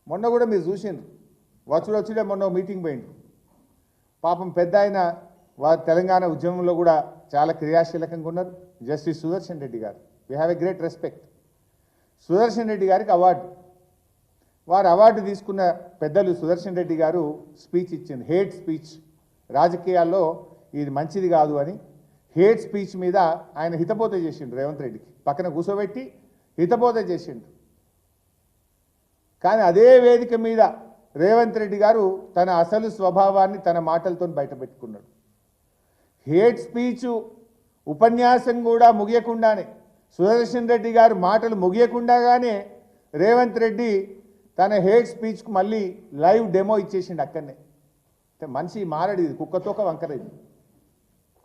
మొన్న కూడా మీరు చూసిండ్రు వచ్చుడే మొన్న మీటింగ్ పోయిండు పాపం పెద్ద ఆయన వారు తెలంగాణ ఉద్యమంలో కూడా చాలా క్రియాశీలకంగా ఉన్నారు జస్టిస్ సుదర్శన్ రెడ్డి గారు we have a great respect Sudarshan Reddy గారికి అవార్డు వారు అవార్డు తీసుకున్న పెద్దలు సుదర్శన్ రెడ్డి గారు స్పీచ్ ఇచ్చింది హేట్ స్పీచ్ రాజకీయాల్లో ఇది మంచిది కాదు అని హేట్ స్పీచ్ మీద ఆయన హితబోధ చేసిండు రేవంత్ రెడ్డికి పక్కన కూర్చోబెట్టి హితబోధ చేసిండు కానీ అదే వేదిక మీద రేవంత్ రెడ్డి గారు తన అసలు స్వభావాన్ని తన మాటలతో బయటపెట్టుకున్నాడు హేట్ స్పీచ్ ఉపన్యాసం కూడా ముగియకుండానే సుదర్శన్ రెడ్డి గారు మాటలు ముగియకుండానే రేవంత్ రెడ్డి తన హేట్ స్పీచ్కు మళ్ళీ లైవ్ డెమో ఇచ్చేసిండు అక్కడనే మనిషి మారడు ఇది కుక్కతోక వంకర ఇది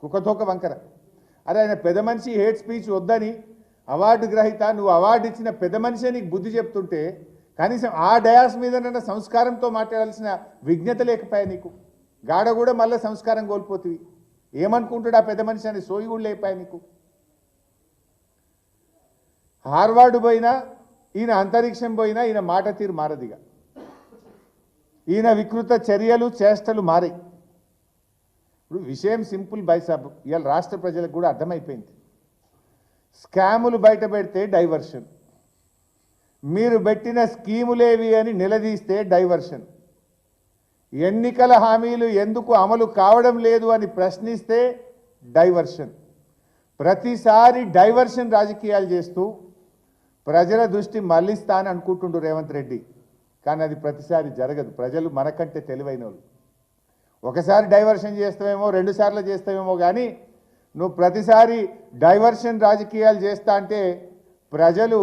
కుక్కతోక వంకర అరే ఆయన పెద్ద మనిషి హేట్ స్పీచ్ వద్దని అవార్డు గ్రహీత నువ్వు అవార్డు ఇచ్చిన పెద్ద మనిషే నీకు బుద్ధి చెప్తుంటే కనీసం ఆ డయాస్ మీద సంస్కారంతో మాట్లాడాల్సిన విజ్ఞత లేకపోయా నీకు గాడ కూడా మళ్ళీ సంస్కారం కోల్పోతుంది ఏమనుకుంటాడు ఆ పెద్ద మనిషి అని సోయి కూడా లేకపోయా నీకు హార్వర్డ్ పోయినా ఈయన అంతరిక్షం పోయినా ఈయన మాట తీరు మారదిగా ఈయన వికృత చర్యలు చేష్టలు మారాయి ఇప్పుడు విషయం సింపుల్ బైసాబ్ ఇవాళ రాష్ట్ర ప్రజలకు కూడా అర్థమైపోయింది స్కాములు బయట పెడితే డైవర్షన్ మీరు పెట్టిన స్కీములేవి అని నిలదీస్తే డైవర్షన్ ఎన్నికల హామీలు ఎందుకు అమలు కావడం లేదు అని ప్రశ్నిస్తే డైవర్షన్ ప్రతిసారి డైవర్షన్ రాజకీయాలు చేస్తూ ప్రజల దృష్టి మళ్లిస్తా అని అనుకుంటుండు రేవంత్ రెడ్డి కానీ అది ప్రతిసారి జరగదు ప్రజలు మనకంటే తెలివైన వాళ్ళు ఒకసారి డైవర్షన్ చేస్తావేమో రెండు సార్లు చేస్తావేమో కానీ నువ్వు ప్రతిసారి డైవర్షన్ రాజకీయాలు చేస్తా అంటే ప్రజలు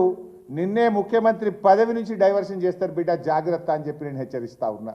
నిన్నే ముఖ్యమంత్రి పదవి నుంచి డైవర్షన్ చేస్తారు బిడ్డ జాగ్రత్త అని చెప్పి నేను హెచ్చరిస్తా ఉన్నా